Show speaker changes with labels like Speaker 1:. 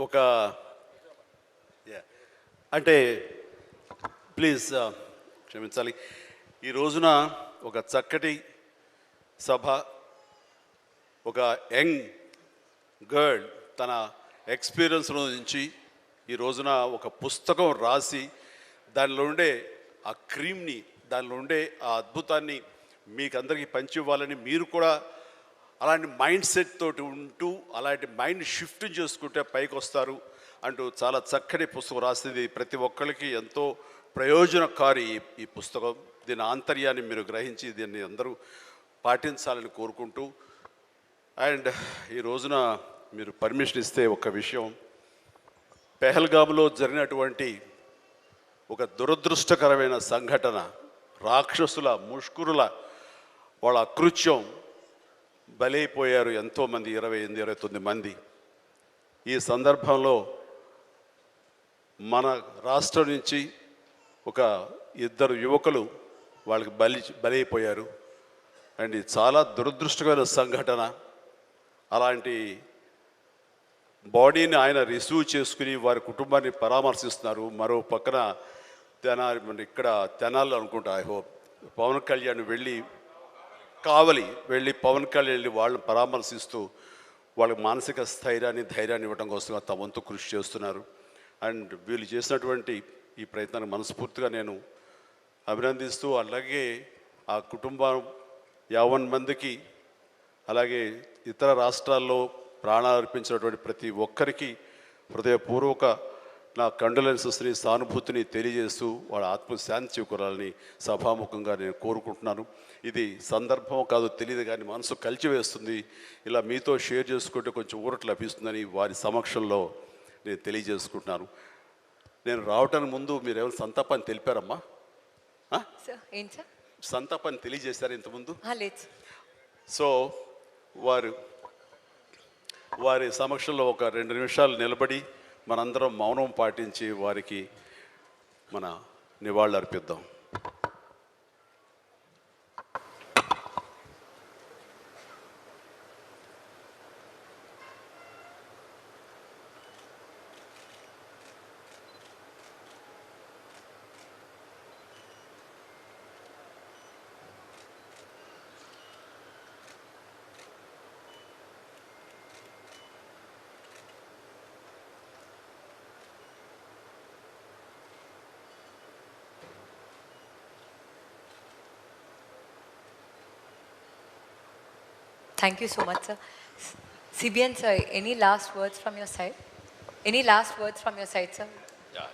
Speaker 1: ఒక అంటే ప్లీజ్ క్షమించాలి. ఈ రోజున ఒక చక్కటి సభ, ఒక యంగ్ గర్ల్ తన ఎక్స్పీరియన్స్ నుంచి ఈ రోజున ఒక పుస్తకం రాసి దానిలో ఉండే ఆ క్రీమ్ని, దానిలో ఉండే ఆ అద్భుతాన్ని మీకు అందరికీ పంచి ఇవ్వాలని, మీరు కూడా అలాంటి మైండ్ సెట్ తోటి ఉంటూ అలాంటి మైండ్ షిఫ్ట్ చేసుకుంటే పైకి వస్తారు అంటూ చాలా చక్కటి పుస్తకం రాసింది. ప్రతి ఒక్కరికి ఎంతో ప్రయోజనకారి ఈ పుస్తకం. దీని ఆంతర్యాన్ని మీరు గ్రహించి దీన్ని అందరూ పాటించాలని కోరుకుంటూ, అండ్ ఈ రోజున మీరు పర్మిషన్ ఇస్తే ఒక విషయం, పెహల్గామ్లో జరిగినటువంటి ఒక దురదృష్టకరమైన సంఘటన, రాక్షసుల ముష్కరుల వాళ్ళ అకృత్యం, బలైపోయారు ఎంతోమంది, 28-29 మంది. ఈ సందర్భంలో మన రాష్ట్రం నుంచి ఒక 2 యువకులు వాళ్ళకి బలైపోయారు. అండ్ ఇది చాలా దురదృష్టకరమైన సంఘటన. అలాంటి బాడీని ఆయన రిసీవ్ చేసుకుని వారి కుటుంబాన్ని పరామర్శిస్తున్నారు. మరో పక్కన ఇక్కడ తెనాలి అనుకుంటా, ఐ హోప్ పవన్ కళ్యాణ్ వెళ్ళి పవన్ కళ్యాణ్ వెళ్ళి వాళ్ళని పరామర్శిస్తూ వాళ్ళకి మానసిక స్థైర్యాన్ని, ధైర్యాన్ని ఇవ్వడం కోసం తమ వంతు కృషి చేస్తున్నారు. అండ్ వీళ్ళు చేసినటువంటి ఈ ప్రయత్నాన్ని మనస్ఫూర్తిగా నేను అభినందిస్తూ, అలాగే ఆ కుటుంబం 50 మందికి, అలాగే ఇతర రాష్ట్రాల్లో ప్రాణాలు అర్పించినటువంటి ప్రతి ఒక్కరికి హృదయపూర్వక నా కండోలెన్సెస్ని, సానుభూతిని తెలియజేస్తూ వాళ్ళ ఆత్మశాంతి చేకూరాలని సభాముఖంగా నేను కోరుకుంటున్నాను. ఇది సందర్భం కాదు తెలియదు, కానీ మనసు కలిచివేస్తుంది. ఇలా మీతో షేర్ చేసుకుంటే కొంచెం ఊరట లభిస్తుందని వారి సమక్షంలో నేను తెలియజేసుకుంటున్నాను. నేను రావటానికి ముందు మీరు ఏమైనా సంతాపాన్ని తెలిపారమ్మా? సంతాపాన్ని తెలియజేశారు ఇంతకుముందు? సో వారి సమక్షంలో ఒక 2 నిమిషాలు నిలబడి మనందరం మౌనం పాటించి వారికి మన నివాళులు అర్పిద్దాం.
Speaker 2: Thank you so much, sir. CBN, sir, any last words from your side? Any last words from your side, sir?
Speaker 1: Yeah.